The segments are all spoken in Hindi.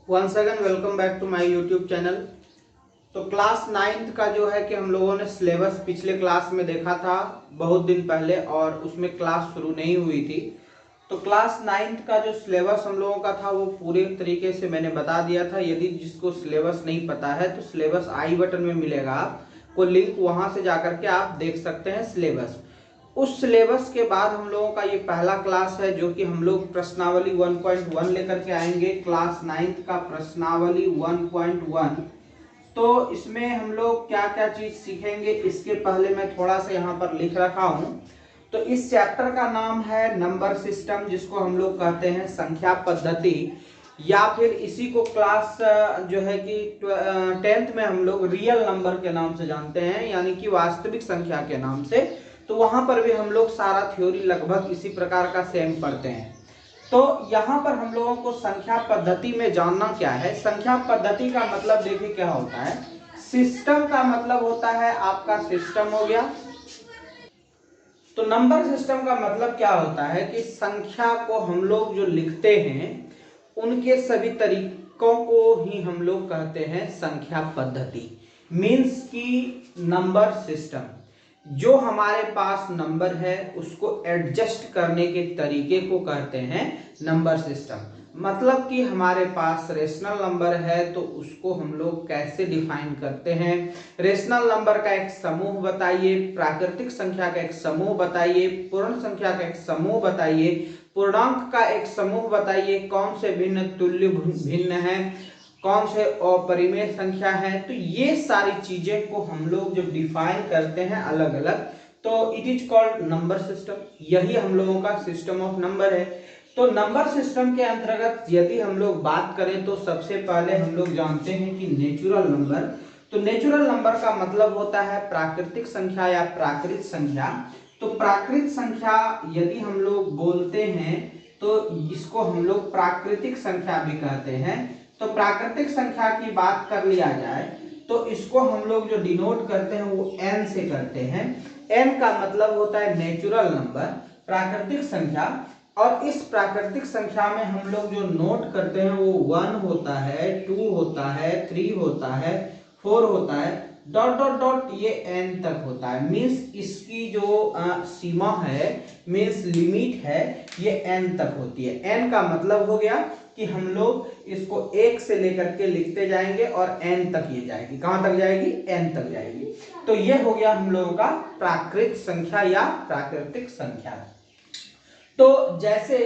Once again welcome back to my YouTube channel. तो क्लास नाइन्थ का जो है कि हम लोगों ने सिलेबस पिछले क्लास में देखा था बहुत दिन पहले, और उसमें क्लास शुरू नहीं हुई थी। तो क्लास नाइन्थ का जो सिलेबस हम लोगों का था वो पूरे तरीके से मैंने बता दिया था। यदि जिसको सिलेबस नहीं पता है तो सिलेबस आई बटन में मिलेगा, आपको लिंक, वहां से जाकर के आप देख सकते हैं सिलेबस। उस सिलेबस के बाद हम लोगों का ये पहला क्लास है जो कि हम लोग प्रश्नावली 1.1 लेकर के आएंगे। क्लास नाइन्थ का प्रश्नावली 1.1। तो इसमें हम लोग क्या क्या चीज सीखेंगे इसके पहले मैं थोड़ा सा यहाँ पर लिख रखा हूँ। तो इस चैप्टर का नाम है नंबर सिस्टम, जिसको हम लोग कहते हैं संख्या पद्धति, या फिर इसी को क्लास जो है कि 10th में हम लोग रियल नंबर के नाम से जानते हैं, यानी कि वास्तविक संख्या के नाम से। तो वहां पर भी हम लोग सारा थ्योरी लगभग इसी प्रकार का सेम पढ़ते हैं। तो यहाँ पर हम लोगों को संख्या पद्धति में जानना क्या है। संख्या पद्धति का मतलब देखिए क्या होता है। सिस्टम का मतलब होता है आपका सिस्टम हो गया। तो नंबर सिस्टम का मतलब क्या होता है कि संख्या को हम लोग जो लिखते हैं उनके सभी तरीकों को ही हम लोग कहते हैं संख्या पद्धति। मीन्स की नंबर सिस्टम, जो हमारे पास नंबर है उसको एडजस्ट करने के तरीके को कहते हैं नंबर सिस्टम। मतलब कि हमारे पास रेशनल नंबर है तो उसको हम लोग कैसे डिफाइन करते हैं। रेशनल नंबर का एक समूह बताइए, प्राकृतिक संख्या का एक समूह बताइए, पूर्ण संख्या का एक समूह बताइए, पूर्णांक का एक समूह बताइए, कौन से भिन्न तुल्य भिन्न है, कौन से अपरिमेय संख्या है। तो ये सारी चीजें को हम लोग जब डिफाइन करते हैं अलग अलग, तो it is called number system. यही हम लोगों का सिस्टम ऑफ नंबर है। तो नंबर सिस्टम के अंतर्गत यदि हम लोग बात करें तो सबसे पहले हम लोग जानते हैं कि नेचुरल नंबर। तो नेचुरल नंबर का मतलब होता है प्राकृतिक संख्या या प्राकृत संख्या। तो प्राकृत संख्या यदि हम लोग बोलते हैं तो इसको हम लोग प्राकृतिक संख्या भी कहते हैं। तो प्राकृतिक संख्या की बात कर लिया जाए तो इसको हम लोग जो डिनोट करते हैं वो n से करते हैं। n का मतलब होता है नेचुरल नंबर, प्राकृतिक संख्या। और इस प्राकृतिक संख्या में हम लोग जो नोट करते हैं वो 1 होता है, 2 होता है, 3 होता है, 4 होता है, डॉट डॉट डॉट ये n तक होता है। मीन्स इसकी जो सीमा है, मीन्स लिमिट है, ये n तक होती है। n का मतलब हो गया कि हम लोग इसको 1 से लेकर के लिखते जाएंगे और n तक ये जाएगी। कहां तक जाएगी? n तक जाएगी। तो ये हो गया हम लोगों का प्राकृत संख्या या प्राकृतिक संख्या। तो जैसे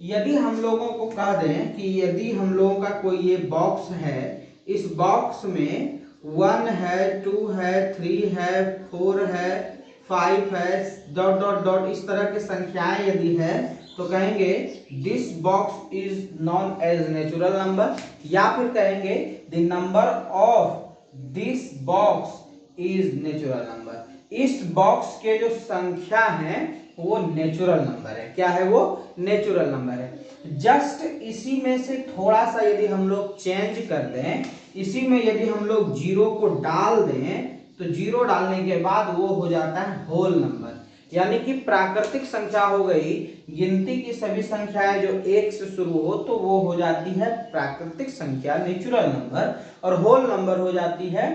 यदि हम लोगों को कह दें कि यदि हम लोगों का कोई ये बॉक्स है, इस बॉक्स में 1 है, 2 है, 3 है, 4 है, 5 है, डॉट डॉट डॉट इस तरह की संख्याएं यदि है तो कहेंगे this box is known as natural number, या फिर कहेंगे the number of this box is natural number. इस बॉक्स के जो संख्या है वो नेचुरल नंबर है। क्या है वो? नेचुरल नंबर है। जस्ट इसी में से थोड़ा सा यदि हम लोग चेंज कर दें, इसी में यदि हम लोग जीरो को डाल दें तो जीरो डालने के बाद वो हो जाता है होल नंबर। यानी कि प्राकृतिक संख्या हो गई, गिनती की सभी संख्याएं जो 1 से शुरू हो तो वो हो जाती है प्राकृतिक संख्या, नेचुरल नंबर। और होल नंबर हो जाती है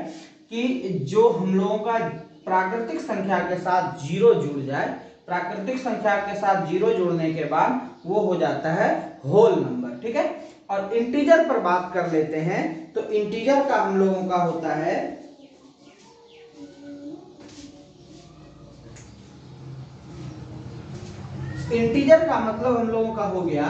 कि जो हम लोगों का प्राकृतिक संख्या के साथ जीरो जुड़ जाए, प्राकृतिक संख्या के साथ जीरो जुड़ने के बाद वो हो जाता है होल नंबर। ठीक है। और इंटीजर पर बात कर लेते हैं। तो इंटीजर का हम लोगों का होता है, इंटीजर का मतलब हम लोगों का हो गया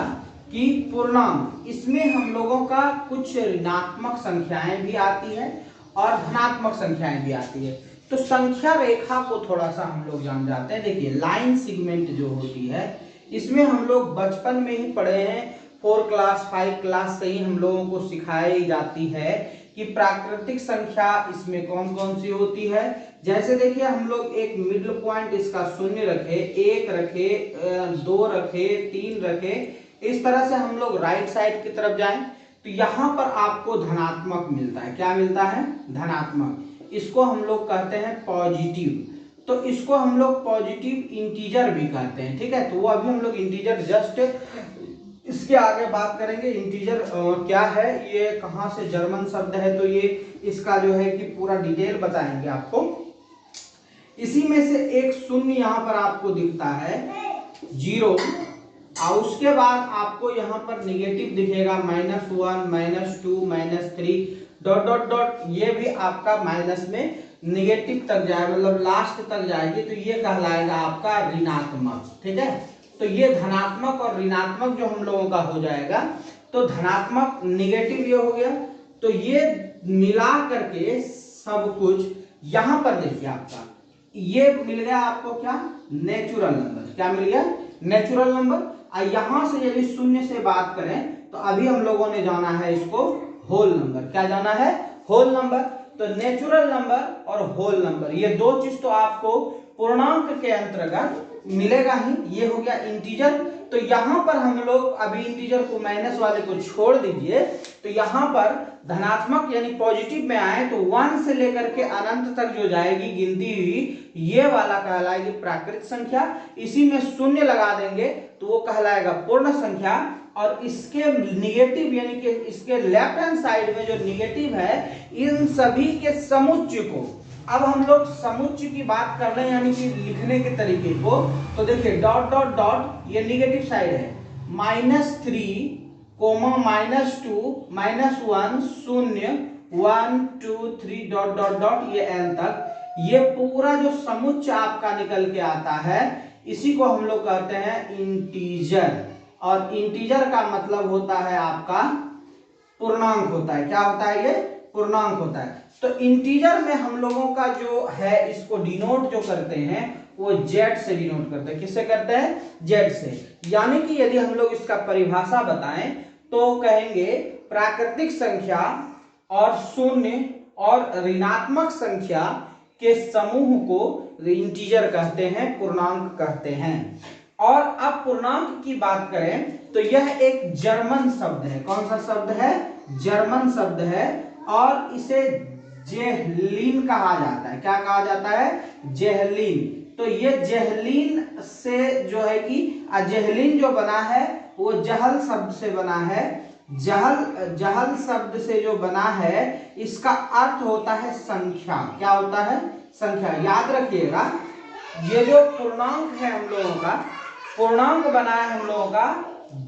कि पूर्णांक। इसमें हम लोगों का कुछ ऋणात्मक संख्याएं भी आती है और धनात्मक संख्याएं भी आती है। तो संख्या रेखा को थोड़ा सा हम लोग जान जाते हैं। देखिए लाइन सेगमेंट जो होती है इसमें हम लोग बचपन में ही पढ़े हैं, 4 क्लास 5 क्लास से ही हम लोगों को सिखाई जाती है कि प्राकृतिक संख्या इसमें कौन कौन सी होती है। जैसे देखिए हम लोग एक मिडिल पॉइंट इसका शून्य रखे, 1 रखे, 2 रखे, 3 रखे, इस तरह से हम लोग राइट साइड की तरफ जाएं तो यहां पर आपको धनात्मक मिलता है। क्या मिलता है? धनात्मक। इसको हम लोग कहते हैं पॉजिटिव। तो इसको हम लोग पॉजिटिव इंटीजर भी कहते हैं। ठीक है। तो वो अभी हम लोग इंटीजर जस्ट इसके आगे बात करेंगे इंटीजर क्या है, ये कहाँ से जर्मन शब्द है, तो ये इसका जो है कि पूरा डिटेल बताएंगे आपको। इसी में से एक शून्य यहाँ पर आपको दिखता है 0, और उसके बाद आपको यहाँ पर निगेटिव दिखेगा -1 -2 -3 डॉट डॉट डॉट, ये भी आपका माइनस में निगेटिव तक जाए, मतलब लास्ट तक जाएगी, तो ये कहलाएगा आपका ऋणात्मक। ठीक है, तो ये धनात्मक और ऋणात्मक जो हम लोगों का हो जाएगा, तो धनात्मक निगेटिव ये हो गया, तो ये मिला करके सब कुछ यहाँ पर देखिए आपका ये मिल गया आपको क्या, नेचुरल नंबर। क्या मिल गया, नेचुरल नंबर। यहां से यदि शून्य से बात करें तो अभी हम लोगों ने जाना है इसको होल नंबर। क्या जाना है, होल नंबर। तो नेचुरल नंबर और होल नंबर, ये दो चीज तो आपको पूर्णांक के अंतर्गत मिलेगा ही। ये हो गया इंटीजर। तो यहां पर हम लोग अभी इंटीजर को माइनस वाले को छोड़ दीजिए, तो यहां पर धनात्मक यानी पॉजिटिव में आए तो 1 से लेकर के अनंत तक जो जाएगी गिनती हुई, ये वाला कहलाएगी प्राकृत संख्या। इसी में शून्य लगा देंगे तो वो कहलाएगा पूर्ण संख्या। और इसके निगेटिव यानी कि इसके लेफ्ट हैंड साइड में जो निगेटिव है, इन सभी के समुच्चय को, अब हम लोग समुच्चय की बात कर रहे हैं यानी कि लिखने के तरीके को, तो देखिए डॉट डॉट डॉट ये निगेटिव साइड है, -3 -2 -1 0 1 2 3 डॉट डॉट डॉट ये n तक, ये पूरा जो समुच्चय आपका निकल के आता है, इसी को हम लोग कहते हैं इंटीजर। और इंटीजर का मतलब होता है आपका पूर्णांक होता है। क्या होता है, ये पूर्णांक होता है। तो इंटीजर में हम लोगों का जो है इसको डिनोट जो करते हैं वो z से डिनोट करते हैं। किससे करते हैं, z से। यानी कि यदि हम लोग इसका परिभाषा बताएं तो कहेंगे प्राकृतिक संख्या और शून्य और ऋणात्मक संख्या के समूह को इंटीजर कहते हैं, पूर्णांक कहते हैं। और अब पूर्णांक की बात करें तो यह एक जर्मन शब्द है। कौन सा शब्द है, जर्मन शब्द है। और इसे जेहलीन कहा जाता है। क्या कहा जाता है, जेहलीन। तो ये जेहलीन से जो है कि जेहलीन जो बना है वो जहल शब्द से बना है। जहल शब्द से जो बना है, इसका अर्थ होता है संख्या। क्या होता है, संख्या। याद रखिएगा, ये जो पूर्णांक है हम लोगों का, पूर्णांक बना है हम लोगों का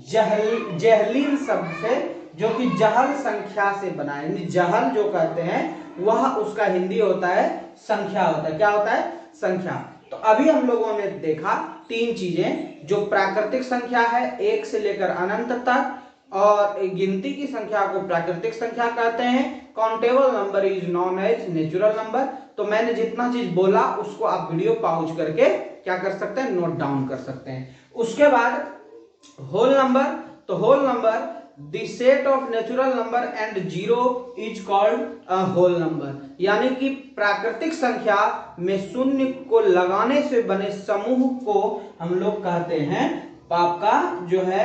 जेहलीन शब्द से, जो कि जहल संख्या से बना है। जहल जो कहते हैं वह उसका हिंदी होता है संख्या होता है। क्या होता है, संख्या। तो अभी हम लोगों ने देखा तीन चीजें, जो प्राकृतिक संख्या है 1 से लेकर अनंत तक, और गिनती की संख्या को प्राकृतिक संख्या कहते हैं। Countable number is known as natural number. तो मैंने जितना चीज बोला उसको आप वीडियो पॉज करके क्या कर सकते हैं, नोट डाउन कर सकते हैं। उसके बाद होल नंबर, तो whole number the set of natural number and 0 is called whole number. यानी कि प्राकृतिक संख्या में शून्य को लगाने से बने समूह को हम लोग कहते हैं आपका जो है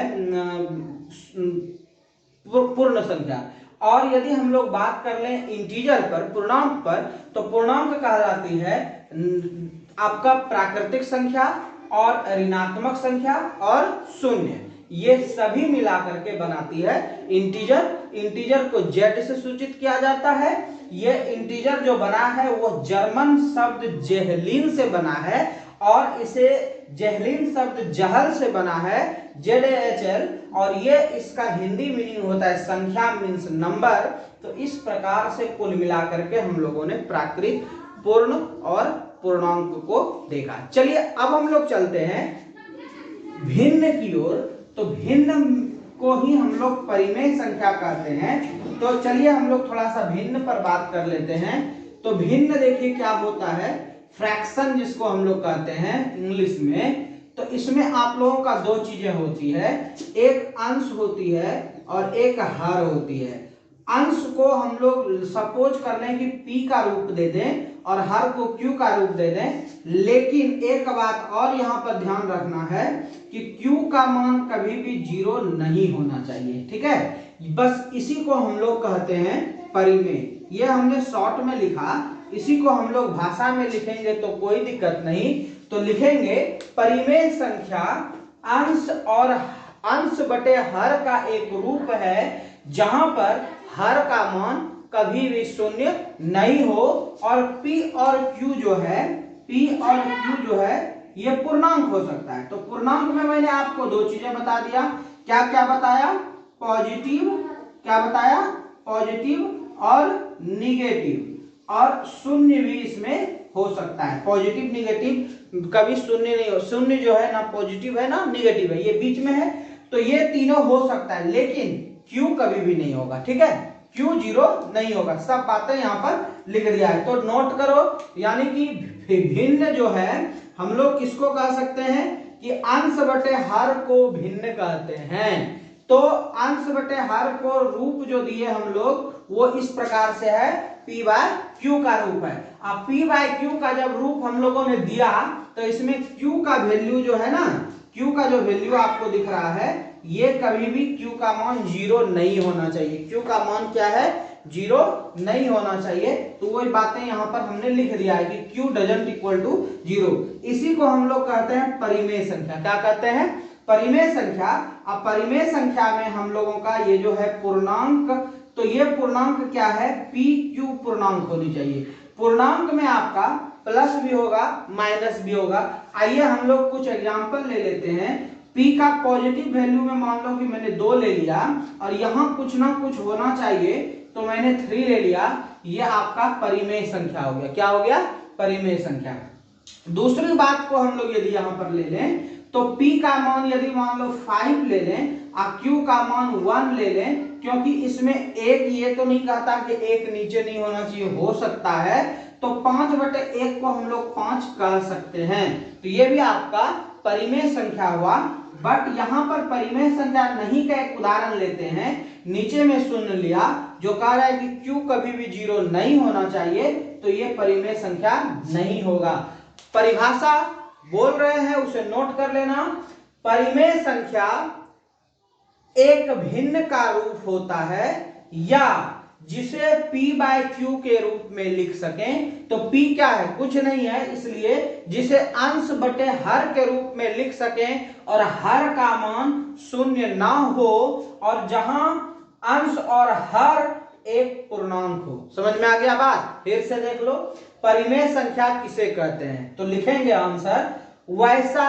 पूर्ण संख्या। और यदि हम लोग बात कर लें इंटीजर पर, पूर्णांक पर, तो पूर्णांक कहलाती है आपका प्राकृतिक संख्या और ऋणात्मक संख्या और शून्य, ये सभी मिलाकर के बनाती है इंटीजर। इंटीजर को z से सूचित किया जाता है। ये इंटीजर जो बना है वो जर्मन शब्द जेहलीन से बना है, और इसे जेहलीन शब्द जहल से बना है, ZAHL, और ये इसका हिंदी मीनिंग होता है संख्या, मीन्स नंबर। तो इस प्रकार से कुल मिलाकर के हम लोगों ने प्राकृत, पूर्ण और पूर्णांक को देखा। चलिए अब हम लोग चलते हैं भिन्न की ओर। तो भिन्न को ही हम लोग परिमेय संख्या कहते हैं। तो चलिए हम लोग थोड़ा सा भिन्न पर बात कर लेते हैं। तो भिन्न देखिए क्या होता है, फ्रैक्शन जिसको हम लोग कहते हैं इंग्लिश में। तो इसमें आप लोगों का दो चीजें होती है, एक अंश होती है और एक हर होती है। अंश को हम लोग सपोज कर लें कि p का रूप दे दें और हर को q का रूप दे दें, लेकिन एक बात और यहाँ पर ध्यान रखना है कि q का मान कभी भी 0 नहीं होना चाहिए। ठीक है, बस इसी को हम लोग कहते हैं परिमेय। ये हमने शॉर्ट में लिखा, इसी को हम लोग भाषा में लिखेंगे तो कोई दिक्कत नहीं। तो लिखेंगे परिमेय संख्या अंश और अंश बटे हर का एक रूप है जहां पर हर का मान कभी भी शून्य नहीं हो और P और Q जो है, P और Q जो है ये पूर्णांक हो सकता है। तो पूर्णांक में मैंने आपको दो चीजें बता दिया। क्या क्या बताया? पॉजिटिव, क्या बताया? पॉजिटिव और निगेटिव, और शून्य भी इसमें हो सकता है। पॉजिटिव निगेटिव कभी शून्य नहीं हो, शून्य जो है ना पॉजिटिव है ना निगेटिव है, ये बीच में है, तो ये तीनों हो सकता है, लेकिन Q कभी भी नहीं होगा। ठीक है, Q 0 नहीं होगा। सब बातें यहाँ पर लिख दिया है, तो नोट करो। यानी कि भिन्न जो है हम लोग किसको कह सकते हैं कि अंश बटे हर को भिन्न कहते हैं। तो अंश बटे हर को रूप जो दिए हम लोग वो इस प्रकार से है, P बाय Q का रूप है। अब P बाय Q का जब रूप हम लोगों ने दिया तो इसमें Q का वैल्यू जो है ना, Q का जो वैल्यू आपको दिख रहा है ये कभी भी Q का मान 0 नहीं होना चाहिए। Q का मान क्या है? 0 नहीं होना चाहिए। तो वही बातें यहाँ पर हमने लिख दिया है कि Q डजंट इक्वल टू 0। इसी को हम लोग कहते हैं परिमेय संख्या। क्या कहते हैं? परिमेय संख्या। अब परिमेय संख्या में हम लोगों का ये जो है पूर्णांक, तो ये पूर्णांक क्या है? P Q पूर्णांक होनी चाहिए। पूर्णांक में आपका प्लस भी होगा माइनस भी होगा। आइए हम लोग कुछ एग्जांपल ले लेते हैं। P का पॉजिटिव वैल्यू में मान लो कि मैंने 2 ले लिया और यहाँ कुछ ना कुछ होना चाहिए तो मैंने 3 ले लिया। ये आपका परिमेय संख्या हो गया। क्या हो गया? परिमेय संख्या। दूसरी बात को हम लोग यदि यहाँ पर ले लें तो P का मान यदि मान लो 5 ले लें और Q का मान 1 ले लें, क्योंकि इसमें एक ये तो नहीं कहता कि एक नीचे नहीं होना चाहिए, हो सकता है, तो 5/1 को हम लोग 5 कह सकते हैं। तो ये भी आपका परिमेय संख्या हुआ। बट यहाँ पर परिमेय संख्या नहीं का एक उदाहरण लेते हैं। नीचे में शून्य लिया जो कह रहा है कि Q कभी भी 0 नहीं होना चाहिए, तो ये परिमेय संख्या नहीं होगा। परिभाषा बोल रहे हैं उसे नोट कर लेना। परिमेय संख्या एक भिन्न का रूप होता है या जिसे P बाय Q के रूप में लिख सकें। तो P क्या है? कुछ नहीं है, इसलिए जिसे अंश बटे हर के रूप में लिख सकें और हर का मान शून्य ना हो और जहां अंश और हर एक पूर्णांक हो। समझ में आ गया बात? फिर से देख लो, परिमेय संख्या किसे कहते हैं? तो लिखेंगे आंसर, वैसा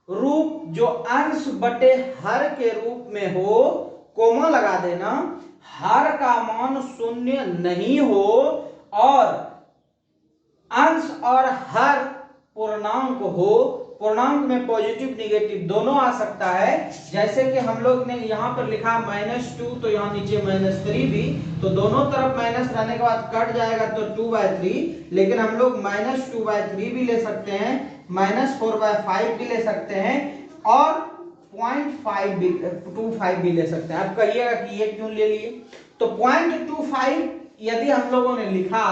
रूप जो अंश बटे हर के रूप में हो, कोमा लगा देना, हर का मान शून्य नहीं हो और अंश और हर पूर्णांक हो। पूर्णांक में पॉजिटिव निगेटिव दोनों आ सकता है। जैसे कि हम लोग ने यहाँ पर लिखा -2, तो यहाँ नीचे -3 भी, तो दोनों तरफ माइनस रहने के बाद कट जाएगा तो 2/3, लेकिन हम लोग -2/3 भी ले सकते हैं, -4/5 भी ले सकते हैं और 0.25 भी ले सकते हैं। आप कहिएगा कि ये क्यों ले लिए? तो 0.25 यदि हम लोगों ने लिखा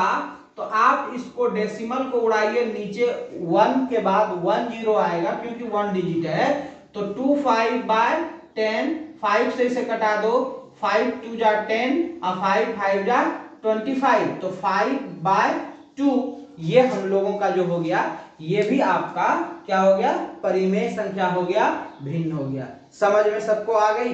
तो आप इसको डेसिमल को उड़ाइए, नीचे 1 के बाद 1 0 आएगा क्योंकि 1 डिजिट है। तो 25/10, 5 से इसे कटा दो, 5 2 जा 10 और 5 5 जा 25, तो 5/2 ये हम लोगों का जो हो गया, ये भी आपका क्या हो गया? परिमेय संख्या हो गया, भिन्न हो गया। समझ में सबको आ गई?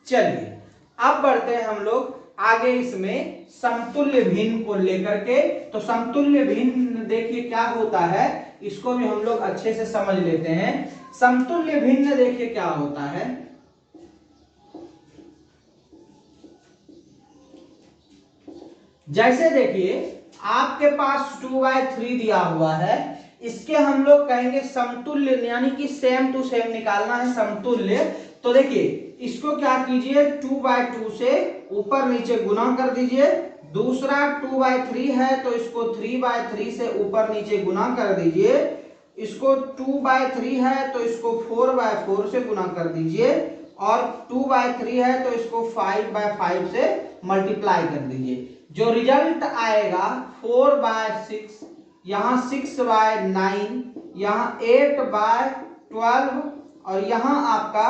चलिए अब बढ़ते हैं हम लोग आगे इसमें समतुल्य भिन्न को लेकर के। तो समतुल्य भिन्न देखिए क्या होता है, इसको भी हम लोग अच्छे से समझ लेते हैं। समतुल्य भिन्न देखिए क्या होता है। जैसे देखिए आपके पास 2/3 दिया हुआ है, इसके हम लोग कहेंगे समतुल्य, यानी कि सेम टू सेम निकालना है समतुल्य। तो देखिए इसको क्या कीजिए, 2/2 से ऊपर नीचे गुना कर दीजिए। दूसरा 2/3 है तो इसको 3/3 से ऊपर नीचे गुना कर दीजिए। इसको 2/3 है तो इसको 4/4 से गुना कर दीजिए और 2/3 है तो इसको 5/5 से मल्टीप्लाई कर दीजिए। जो रिजल्ट आएगा 4/6, यहाँ 6/9, यहाँ 8/12 और यहाँ आपका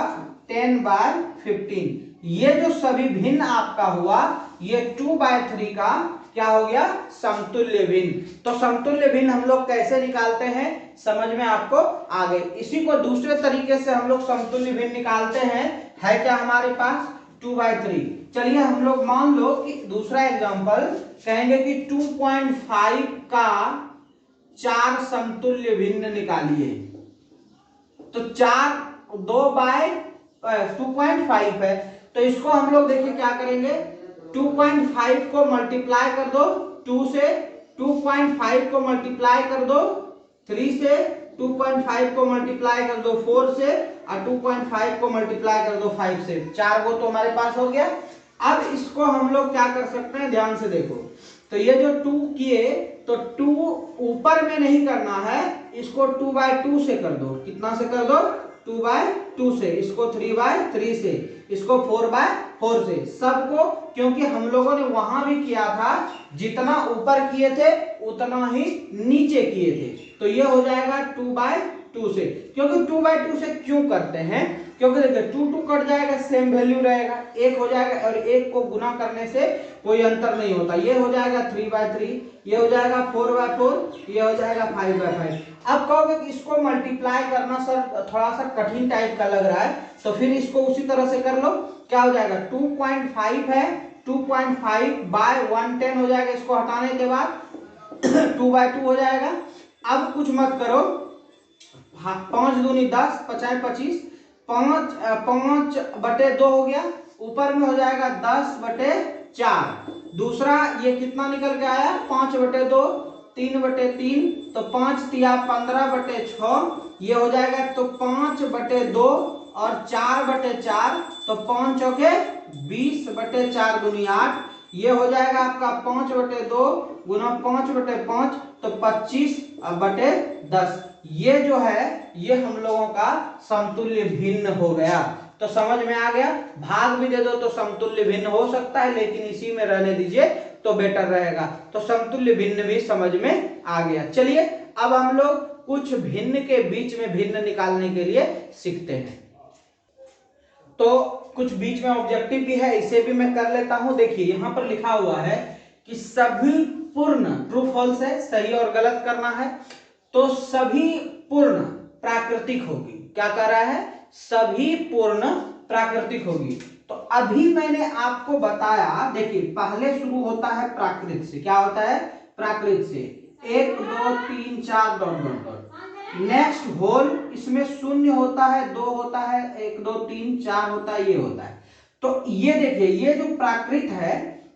10/15। ये जो सभी भिन्न आपका हुआ, ये 2/3 का क्या हो गया, समतुल्य भिन्न। तो समतुल्य भिन्न हम लोग कैसे निकालते हैं, समझ में आपको आ गए। इसी को दूसरे तरीके से हम लोग समतुल्य भिन्न निकालते हैं, है क्या हमारे पास 2/3। चलिए हम लोग मान लो कि दूसरा एग्जांपल कहेंगे कि 2.5 का 4 समतुल्य भिन्न निकालिए। तो 2/5 है, तो इसको हम लोग देखिए क्या करेंगे, 2.5 को मल्टीप्लाई कर दो 2 से, 2.5 को मल्टीप्लाई कर दो 3 से, 2.5 को मल्टीप्लाई कर दो 4 से, और 2.5 को मल्टीप्लाई कर दो 5 से। 4 को तो हमारे पास हो गया। अब इसको हम लोग क्या कर सकते हैं, ध्यान से देखो। तो ये जो 2 किए, तो 2 ऊपर में नहीं करना है, इसको 2/2 से कर दो। कितना से कर दो, 2/2 से। इसको 3/3 से, इसको 4/4 से। सबको, क्योंकि हम लोगों ने वहां भी किया था, जितना ऊपर किए थे उतना ही नीचे किए थे। तो ये हो जाएगा 2/2 से। क्योंकि 2/2 से क्यों करते हैं, क्योंकि देखिए 2 कट जाएगा, सेम वैल्यू रहेगा, 1 हो जाएगा, और 1 को गुना करने से कोई अंतर नहीं होता। ये हो जाएगा 3/3, ये हो जाएगा 4/4, ये हो जाएगा 5/5। अब कहोगे कि इसको मल्टीप्लाई करना सर थोड़ा सा कठिन टाइप का लग रहा है, तो फिर इसको उसी तरह से कर लो। क्या हो जाएगा, 2.5 है, 2.5/110 हो जाएगा, इसको हटाने के बाद 2/2 हो जाएगा। अब कुछ मत करो, 5 दूनी 10, 5 25, 5/2 हो गया, ऊपर में हो जाएगा 10/4। दूसरा ये कितना निकल के आया, 5/2, 3/3, तो 5 तिया 15/6, ये हो जाएगा तो 5/2 और 4/4, तो 5 चौके 20/4 दूनी 8, ये हो जाएगा आपका 5/2 गुना 5/5, तो 25/10। ये जो है ये हम लोगों का समतुल्य भिन्न हो गया। तो समझ में आ गया, भाग भी दे दो तो समतुल्य भिन्न हो सकता है, लेकिन इसी में रहने दीजिए तो बेटर रहेगा। तो समतुल्य भिन्न भी समझ में आ गया। चलिए अब हम लोग कुछ भिन्न के बीच में भिन्न निकालने के लिए सीखते हैं। तो कुछ बीच में ऑब्जेक्टिव भी है, इसे भी मैं कर लेता हूं। देखिए यहां पर लिखा हुआ है कि सभी पूर्ण, ट्रू फॉल्स है, सही और गलत करना है। तो सभी पूर्ण प्राकृतिक होगी। क्या कर रहा है, सभी पूर्ण प्राकृतिक होगी। तो अभी मैंने आपको बताया, देखिए पहले शुरू होता है प्राकृत से। क्या होता है, प्राकृत से 1 2 3 4 dot dot dot. Next whole, इसमें 0 होता है, 2 होता है, 1 2 3 4 होता है, ये होता है। तो ये देखिए, ये जो प्राकृत है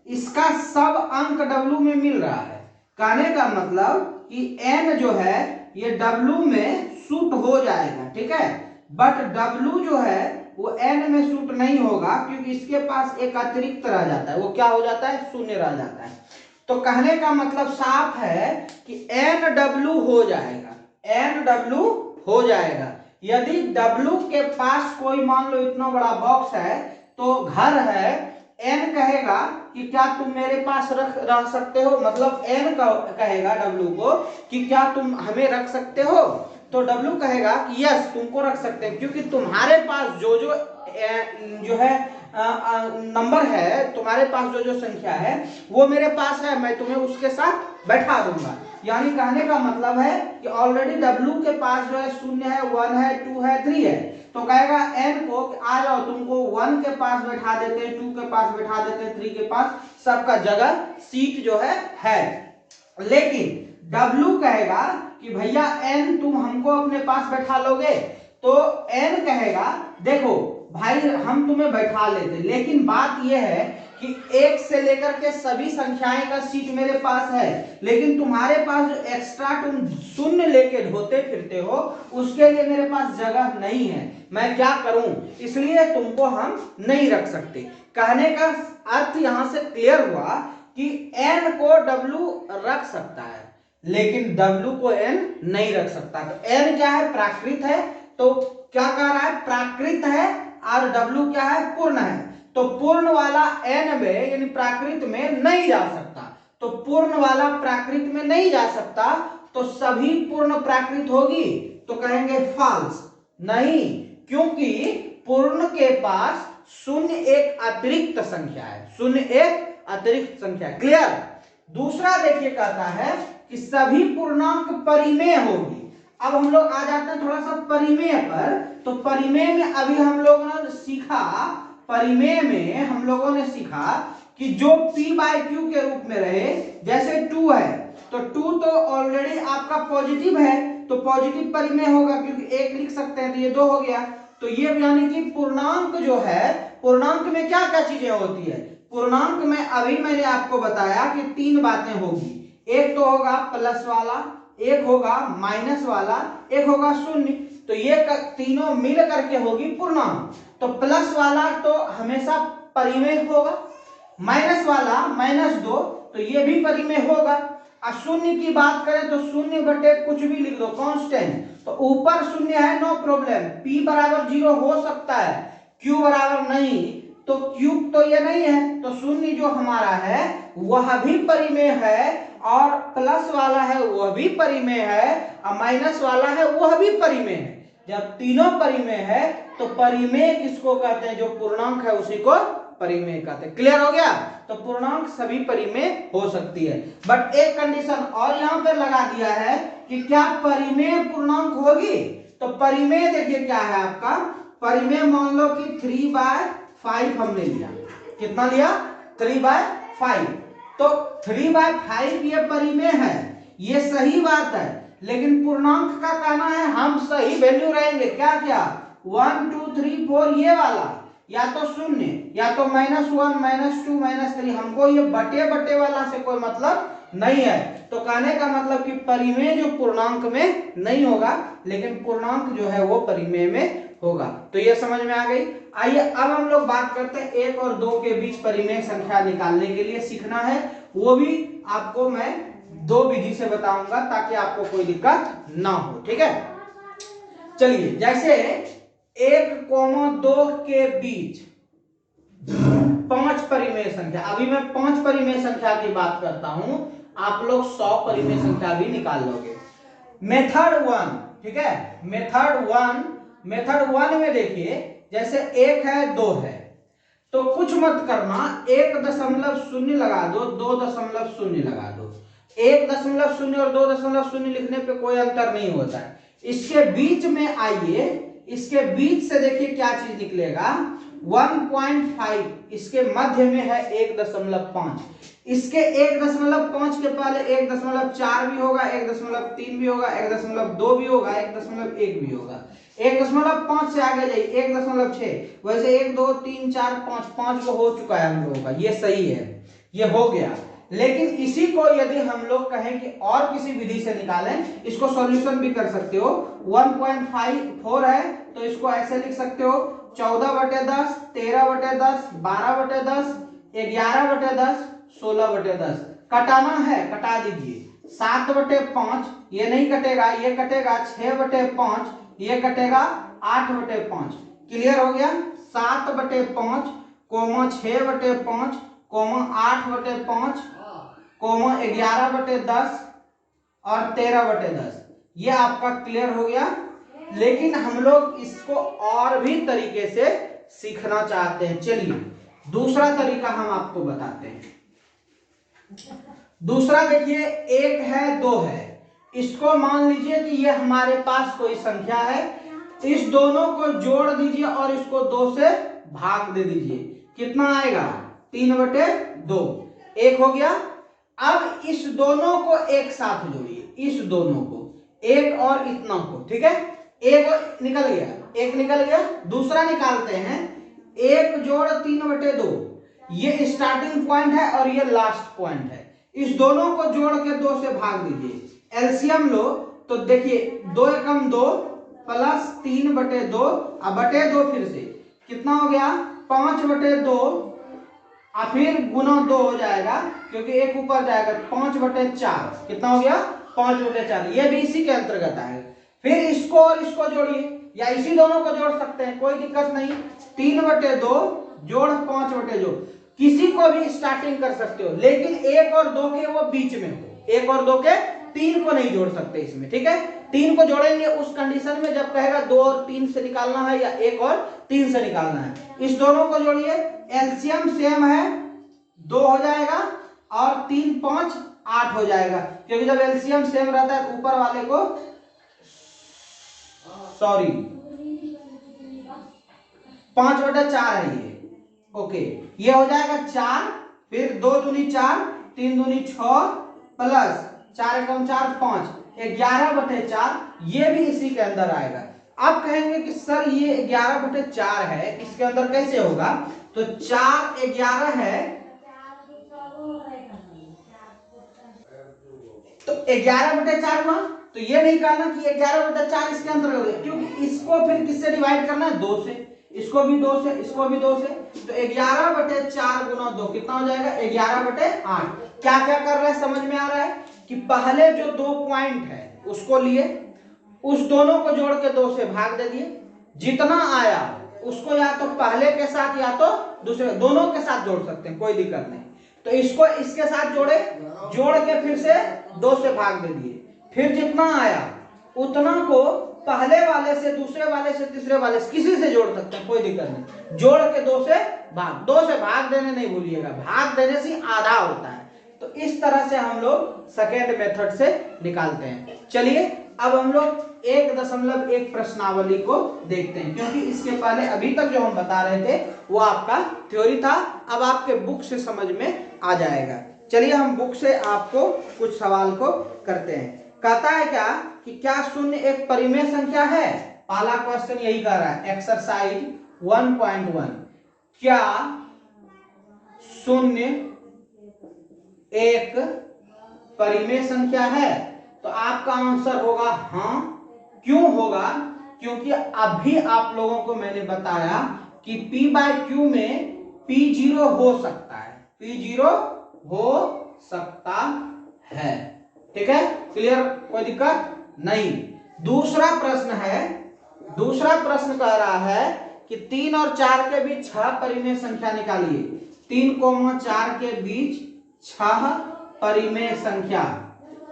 इसका सब अंक W में मिल रहा है। कहने का मतलब कि n जो है ये W में शूट हो जाएगा, ठीक है। बट W जो है वो n में शूट नहीं होगा, क्योंकि इसके पास एक अतिरिक्त रह जाता है। वो क्या हो जाता है, 0 रह जाता है। तो कहने का मतलब साफ है कि NW हो जाएगा, NW हो जाएगा। यदि W के पास कोई, मान लो इतना बड़ा बॉक्स है, तो घर है, N कहेगा कि क्या तुम मेरे पास रह सकते हो, मतलब N कहेगा W को कि क्या तुम हमें रख सकते हो। तो W कहेगा कि यस तुमको रख सकते हैं, क्योंकि तुम्हारे पास जो है नंबर है, तुम्हारे पास जो संख्या है वो मेरे पास है, मैं तुम्हें उसके साथ बैठा दूंगा। यानी कहने का मतलब है कि ऑलरेडी W के पास जो है 0 है, 1 है, 2 है, 3 है। तो कहेगा N को आ जाओ तुमको 1 के पास बैठा देते हैं, 2 के पास बैठा देते हैं, 3 के पास, सबका जगह सीट जो है। लेकिन W कहेगा कि भैया N तुम हमको अपने पास बैठा लोगे। तो N कहेगा देखो भाई हम तुम्हें बैठा लेते, लेकिन बात यह है कि 1 से लेकर के सभी संख्याएं का सीट मेरे पास है, लेकिन तुम्हारे पास जो एक्स्ट्रा तुम 0 लेके ढोते फिरते हो उसके लिए मेरे पास जगह नहीं है। मैं क्या करूं, इसलिए तुमको हम नहीं रख सकते। कहने का अर्थ यहां से क्लियर हुआ कि N को W रख सकता है, लेकिन W को N नहीं रख सकता। तो N क्या है, प्राकृत है। तो क्या कह रहा है, प्राकृत है, और W क्या है, पूर्ण है। तो पूर्ण वाला N में यानी प्राकृत में नहीं जा सकता। तो पूर्ण वाला प्राकृत में नहीं जा सकता, तो सभी पूर्ण प्राकृत होगी। तो कहेंगे फॉल्स, नहीं, क्योंकि पूर्ण के पास शून्य एक अतिरिक्त संख्या है, शून्य एक अतिरिक्त संख्या। क्लियर। दूसरा देखिए कहता है कि सभी पूर्णांक परिमेय होगी। अब हम लोग आ जाते हैं थोड़ा सा परिमेय पर। तो परिमेय में अभी हम लोगों ने सीखा, परिमेय में हम लोगों ने सीखा कि जो p/q के रूप में रहे, जैसे 2 है तो 2 तो ऑलरेडी आपका पॉजिटिव है तो पॉजिटिव परिमेय होगा, क्योंकि 1 लिख सकते हैं तो ये 2 हो गया। तो ये यानी कि पूर्णांक जो है, पूर्णांक में क्या क्या चीजें होती है, पूर्णांक में अभी मैंने आपको बताया कि 3 बातें होगी। एक तो होगा प्लस वाला, एक होगा माइनस वाला, एक होगा शून्य। तो ये तीनों मिल करके होगी पूर्णांक। तो प्लस वाला तो हमेशा परिमेय होगा, माइनस वाला -2 तो ये भी परिमेय होगा। और शून्य की बात करें तो शून्य बटे कुछ भी लिख दो कांस्टेंट, तो ऊपर शून्य है नो प्रॉब्लम, p बराबर 0 हो सकता है, q बराबर नहीं, तो क्यूब तो ये नहीं है, तो शून्य जो हमारा है वह भी परिमेय है, और प्लस वाला है वह भी परिमेय है, और माइनस वाला है वह भी परिमेय है। जब तीनों परिमेय है तो परिमेय किसको कहते हैं, जो पूर्णांक है उसी को परिमेय कहते हैं। क्लियर हो गया। तो पूर्णांक सभी परिमेय हो सकती है, बट एक कंडीशन और यहां पर लगा दिया है कि क्या परिमेय पूर्णांक होगी। तो परिमेय देखिए क्या है आपका, परिमेय मान लो कि 3/5 हमने लिया, कितना लिया 3/5, तो 3/5 ये परिमेय है, ये सही बात है। लेकिन पूर्णांक का कहना है हम सही वैल्यू रहेंगे, क्या क्या 1 2 3 4 ये वाला, या तो शून्य, या तो -1 -2 -3, हमको ये बटे बटे वाला से कोई मतलब नहीं है। तो कहने का मतलब कि परिमेय जो पूर्णांक में नहीं होगा, लेकिन पूर्णांक जो है वो परिमेय में होगा। तो ये समझ में आ गई। आइए अब हम लोग बात करते हैं 1 और 2 के बीच परिमेय संख्या निकालने के लिए सीखना है, वो भी आपको मैं 2 विधि से बताऊंगा ताकि आपको कोई दिक्कत ना हो। ठीक है, चलिए जैसे 1, 2 के बीच 5 परिमेय संख्या, अभी मैं 5 परिमेय संख्या की बात करता हूं, आप लोग 100 परिमेय संख्या भी निकाल लोगे। मेथड 1, ठीक है, मेथड 1 में देखिए जैसे 1 है 2 है, तो कुछ मत करना, 1.0 लगा दो, 2.0 लगा दो। 1.0 और 2.0 लिखने पे कोई अंतर नहीं होता है। इसके बीच में आइए, इसके बीच से देखिए क्या चीज निकलेगा, 1.5, इसके मध्य में है 1.5, इसके 1.5 के पहले 1.4 भी होगा, 1.3 भी होगा, 1.2 भी होगा, 1.1 भी होगा। 1.5 से आगे जाइए 1.6, वैसे 1 2 3 4 5 को हो चुका है हम लोगों का, ये सही है, ये हो गया। लेकिन इसी को यदि हम लोग कहें कि और किसी विधि से निकालें, इसको सॉल्यूशन भी कर सकते हो। 1.54 है तो इसको ऐसे लिख सकते हो 14/10, 13/10, 12/10, 11/10, 16/10। कटाना है कटा दीजिए, 7/5 ये नहीं कटेगा, ये कटेगा 6/5, ये कटेगा 8/5। क्लियर हो गया। 7/5, 6/5, 8/5, 11/10 और 13/10, ये आपका क्लियर हो गया। लेकिन हम लोग इसको और भी तरीके से सीखना चाहते हैं। चलिए दूसरा तरीका हम आपको बताते हैं। दूसरा देखिए 1 है 2 है, इसको मान लीजिए कि ये हमारे पास कोई संख्या है, इस दोनों को जोड़ दीजिए और इसको 2 से भाग दे दीजिए, कितना आएगा 3/2, 1 हो गया। अब इस दोनों को एक साथ जोड़िए, इस दोनों को, एक और इतना को, ठीक है, एक निकल गया, एक निकल गया। दूसरा निकालते हैं, 1 जोड़ 3/2, ये स्टार्टिंग पॉइंट है और ये लास्ट पॉइंट है, इस दोनों को जोड़ के 2 से भाग दीजिए, एलसीएम लो। तो देखिए 2 एकम 2 प्लस 3/2 और बटे 2 फिर से कितना हो गया 5/2, और फिर गुना 2 हो जाएगा क्योंकि एक ऊपर जाएगा, 5/4 कितना हो गया 5/4, ये भी इसी के अंतर्गत आएगा। फिर इसको और इसको जोड़िए या इसी दोनों को जोड़ सकते हैं, कोई दिक्कत नहीं। 3/2 जोड़ 5/2, किसी को भी स्टार्टिंग कर सकते हो, लेकिन 1 और 2 के वो बीच में हो, 1 और 2 के 3 को नहीं जोड़ सकते इसमें, ठीक है। 3 को जोड़ेंगे उस कंडीशन में जब कहेगा 2 और 3 से निकालना है या 1 और 3 से निकालना है। इस दोनों को जोड़िए, एलसीएम सेम है 2 हो जाएगा और 3 5 8 हो जाएगा, क्योंकि जब एलसीएम सेम रहता है ऊपर वाले को सॉरी 5/4 है ये। ओके, ये हो जाएगा 4, फिर 2 दूनी 4, 3 दूनी 6 प्लस 4 एकम 4 5, 11/4, ये भी इसी के अंदर आएगा। अब कहेंगे कि सर ये 11/4 है, इसके अंदर कैसे होगा? तो 4 11 है तो 11/4 हुआ, तो ये नहीं कहना कि 11/4 इसके अंदर हो गया, क्योंकि इसको फिर किससे डिवाइड करना है? 2 से, इसको भी 2 से, इसको भी 2 से, तो 11/4 गुना 2 कितना हो जाएगा? 11/8। क्या क्या कर रहा है समझ में आ रहा है कि पहले जो 2 पॉइंट है उसको लिए, उस दोनों को जोड़ के 2 से भाग दे दिए, जितना आया उसको या तो पहले के साथ या तो दूसरे, दोनों के साथ जोड़ सकते हैं, कोई दिक्कत नहीं। तो इसको इसके साथ जोड़े, जोड़ के फिर से 2 से भाग दे दिए, फिर जितना आया उतना को पहले वाले से, दूसरे वाले से, तीसरे वाले से, किसी से जोड़ सकते हैं, कोई दिक्कत नहीं। जोड़ के 2 से भाग देने नहीं भूलिएगा, भाग देने से आधा होता है। तो इस तरह से हम लोग सेकेंड मेथड से निकालते हैं। चलिए अब हम लोग 1.1 प्रश्नावली को देखते हैं, क्योंकि इसके पहले अभी तक जो हम बता रहे थे वो आपका थ्योरी था, अब आपके बुक से समझ में आ जाएगा। चलिए हम बुक से आपको कुछ सवाल को करते हैं। कहता है क्या कि क्या शून्य एक परिमेय संख्या है? पहला क्वेश्चन यही कह रहा है, एक्सरसाइज 1.1, क्या शून्य एक परिमेय संख्या है? तो आपका आंसर होगा हाँ। क्यों होगा? क्योंकि अभी आप लोगों को मैंने बताया कि p/q में p0 हो सकता है, p0 हो सकता है। ठीक है, क्लियर, कोई दिक्कत नहीं। दूसरा प्रश्न है, दूसरा प्रश्न कह रहा है कि 3 और 4 के बीच 6 परिमेय संख्या निकालिए। 3,4 के बीच 6 परिमेय संख्या।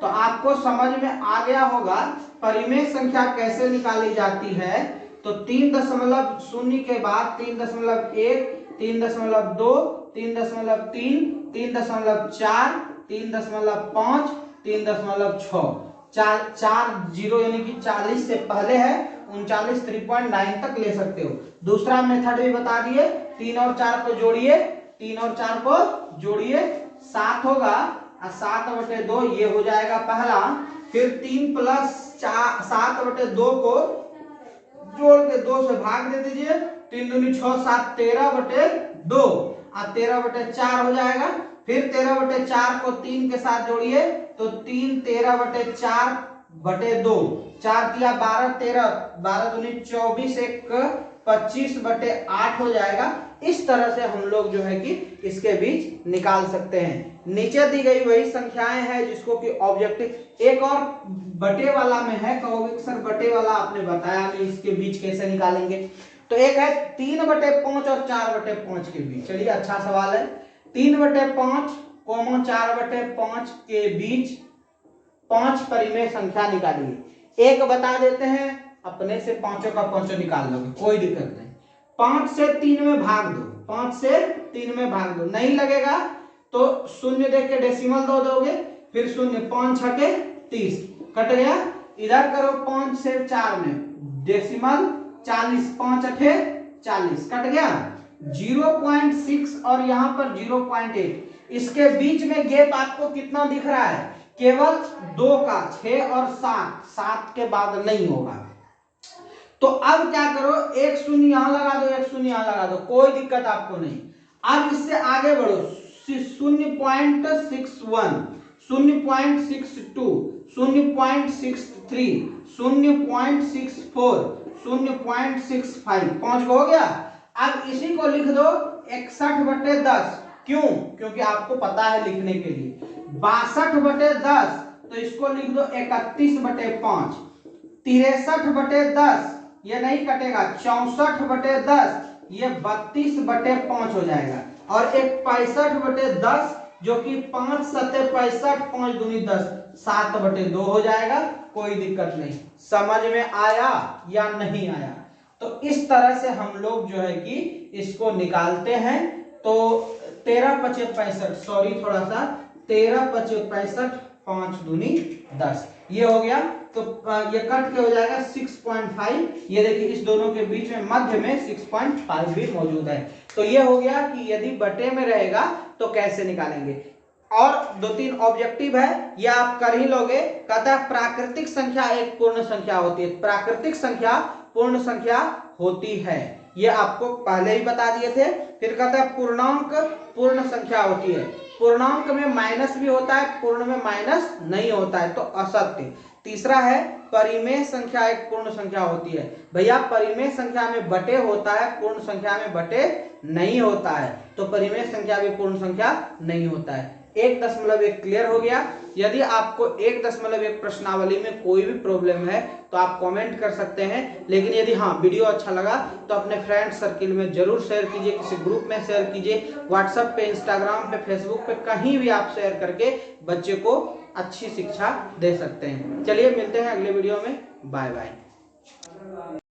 तो आपको समझ में आ गया होगा परिमेय संख्या कैसे निकाली जाती है। तो 3.0 के बाद 3.1, 3.2, 3.3, 3.4, 3.5, 3.6, 4 जीरो यानी कि 40 से पहले है, 39 3.9 तक ले सकते हो। दूसरा मेथड भी बता दिए, 3 और 4 को जोड़िए, 3 और 4 को जोड़िए 7 होगा, 7/2 ये हो जाएगा पहला। फिर 3 + 7/2 को जोड़ के 2 से भाग दे दीजिए, 3 दूनी 6 7 13/2 और 13/4 हो जाएगा। फिर 13/4 को 3 के साथ जोड़िए तो 3 13/4/2, 4 तिया 12, 13, 12 दूनी 24, 1 25/8 हो जाएगा। इस तरह से हम लोग जो है कि इसके बीच निकाल सकते हैं। नीचे दी गई वही संख्याएं हैं जिसको कि ऑब्जेक्टिव, एक और बटे वाला में है, कहोगे सर बटे वाला आपने बताया नहीं, इसके बीच कैसे निकालेंगे? तो एक है 3/5 और 4/5 के बीच। चलिए अच्छा सवाल है। 3/5, 4/5 के बीच 5 परिमेय संख्या निकालिए। एक बता देते हैं, अपने से पांचों का पांचों निकाल लोगे, कोई दिक्कत नहीं। 5 से 3 में भाग दो, 5 से 3 में भाग दो, नहीं लगेगा तो 0 देख के डेसिमल 2 दोगे, फिर 0, 5 छके 30, कट गया। इधर करो 5 से 4 में डेसिमल 40, 5 अठे 40, कट गया। 0.6 और यहाँ पर 0.8, इसके बीच में गैप आपको कितना दिख रहा है? केवल 2 का, 6 और 7, 7 के बाद नहीं होगा। तो अब क्या करो, एक 0 यहां लगा दो, एक 0 यहां लगा दो, कोई दिक्कत आपको नहीं। अब इससे आगे बढ़ो, 0.61, 0.62, 0.63, 0.64, 0.65, 5 को हो गया। अब इसी को लिख दो 61/10। क्यों? क्योंकि आपको पता है लिखने के लिए। 62/10, तो इसको लिख दो 31/5। 63/10 ये नहीं कटेगा, 64/10 ये 32/5 हो जाएगा। और एक 65/10 जो कि 5 सत्ते 65, 5 दूनी 10, 7/2 हो जाएगा। कोई दिक्कत नहीं, समझ में आया या नहीं आया? तो इस तरह से हम लोग जो है कि इसको निकालते हैं। तो 13×5 = 65, सॉरी थोड़ा सा, 13×5 = 65, 5 दूनी 10, ये हो गया। तो ये कट के हो जाएगा 6.5। ये देखिए इस दोनों के बीच में मध्य में 6.5 भी मौजूद है। तो ये हो गया कि यदि बटे में रहेगा तो कैसे निकालेंगे। और 2-3 ऑब्जेक्टिव है, ये आप कर ही लोगे। कहता है प्राकृतिक संख्या एक पूर्ण संख्या होती है, प्राकृतिक संख्या पूर्ण संख्या होती है, ये आपको पहले ही बता दिए थे। फिर कहता है पूर्णांक पूर्ण संख्या होती है, पूर्णांक में माइनस भी होता है, पूर्ण में माइनस नहीं होता है, तो असत्य। तीसरा है परिमेय संख्या एक पूर्ण संख्या होती है। भैया परिमेय संख्या में बटे होता है, पूर्ण संख्या में बटे नहीं होता है, तो परिमेय संख्या भी पूर्ण संख्या नहीं होता है। 1.1 क्लियर हो गया। यदि आपको 1.1 प्रश्नावली में कोई भी प्रॉब्लम है तो आप कमेंट कर सकते हैं। लेकिन यदि हाँ वीडियो अच्छा लगा तो अपने फ्रेंड सर्किल में जरूर शेयर कीजिए, किसी ग्रुप में शेयर कीजिए, व्हाट्सएप पे, इंस्टाग्राम पे, फेसबुक पे, कहीं भी आप शेयर करके बच्चे को अच्छी शिक्षा दे सकते हैं। चलिए मिलते हैं अगले वीडियो में, बाय बाय।